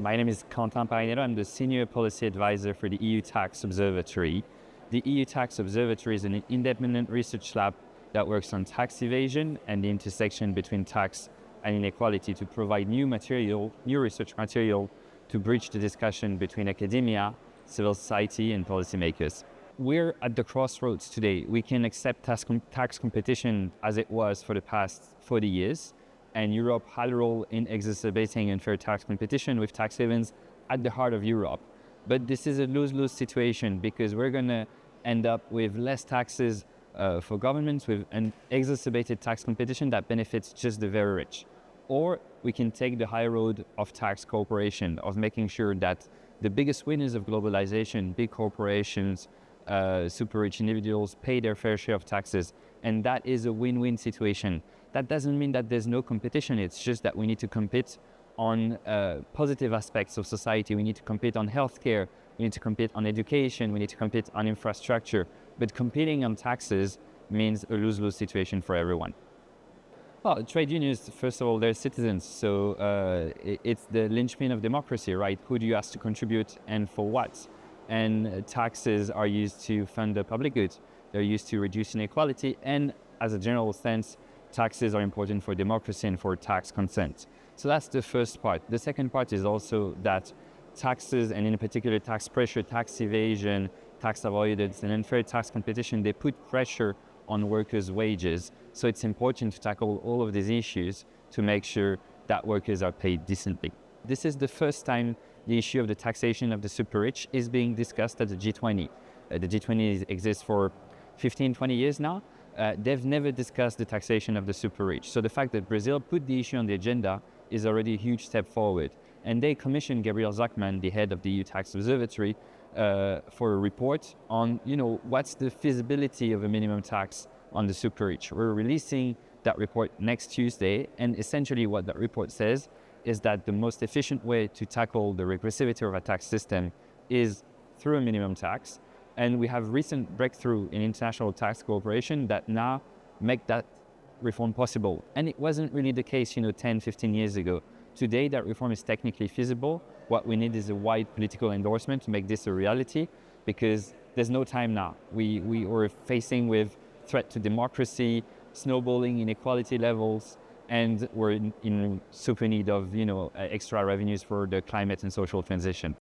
My name is Quentin Parrinello. I'm the Senior Policy Advisor for the EU Tax Observatory. The EU Tax Observatory is an independent research lab that works on tax evasion and the intersection between tax and inequality to provide new research material to bridge the discussion between academia, civil society, and policymakers. We're at the crossroads today. We can accept tax competition as it was for the past 40 years, and Europe had a role in exacerbating unfair tax competition with tax havens at the heart of Europe. But this is a lose-lose situation because we're going to end up with less taxes for governments, with an exacerbated tax competition that benefits just the very rich. Or we can take the high road of tax cooperation, of making sure that the biggest winners of globalization, big corporations, super rich individuals, pay their fair share of taxes. And that is a win-win situation. That doesn't mean that there's no competition. It's just that we need to compete on positive aspects of society. We need to compete on healthcare. We need to compete on education. We need to compete on infrastructure. But competing on taxes means a lose-lose situation for everyone. Well, trade unions, first of all, they're citizens. So it's the linchpin of democracy, right? Who do you ask to contribute and for what? And taxes are used to fund the public goods. They're used to reduce inequality. And as a general sense, taxes are important for democracy and for tax consent. So that's the first part. The second part is also that taxes, and in particular tax pressure, tax evasion, tax avoidance, and unfair tax competition, they put pressure on workers' wages. So it's important to tackle all of these issues to make sure that workers are paid decently. This is the first time the issue of the taxation of the super rich is being discussed at the G20. The G20 exists for 15, 20 years now. They've never discussed the taxation of the super rich. So the fact that Brazil put the issue on the agenda is already a huge step forward. And they commissioned Gabriel Zucman, the head of the EU Tax Observatory, for a report on, what's the feasibility of a minimum tax on the super rich. We're releasing that report next Tuesday. And essentially what that report says is that the most efficient way to tackle the regressivity of a tax system is through a minimum tax. And we have recent breakthrough in international tax cooperation that now make that reform possible. And it wasn't really the case, 10, 15 years ago. Today, that reform is technically feasible. What we need is a wide political endorsement to make this a reality, because there's no time now. We are facing with threat to democracy, snowballing inequality levels, and we're in super need of, extra revenues for the climate and social transition.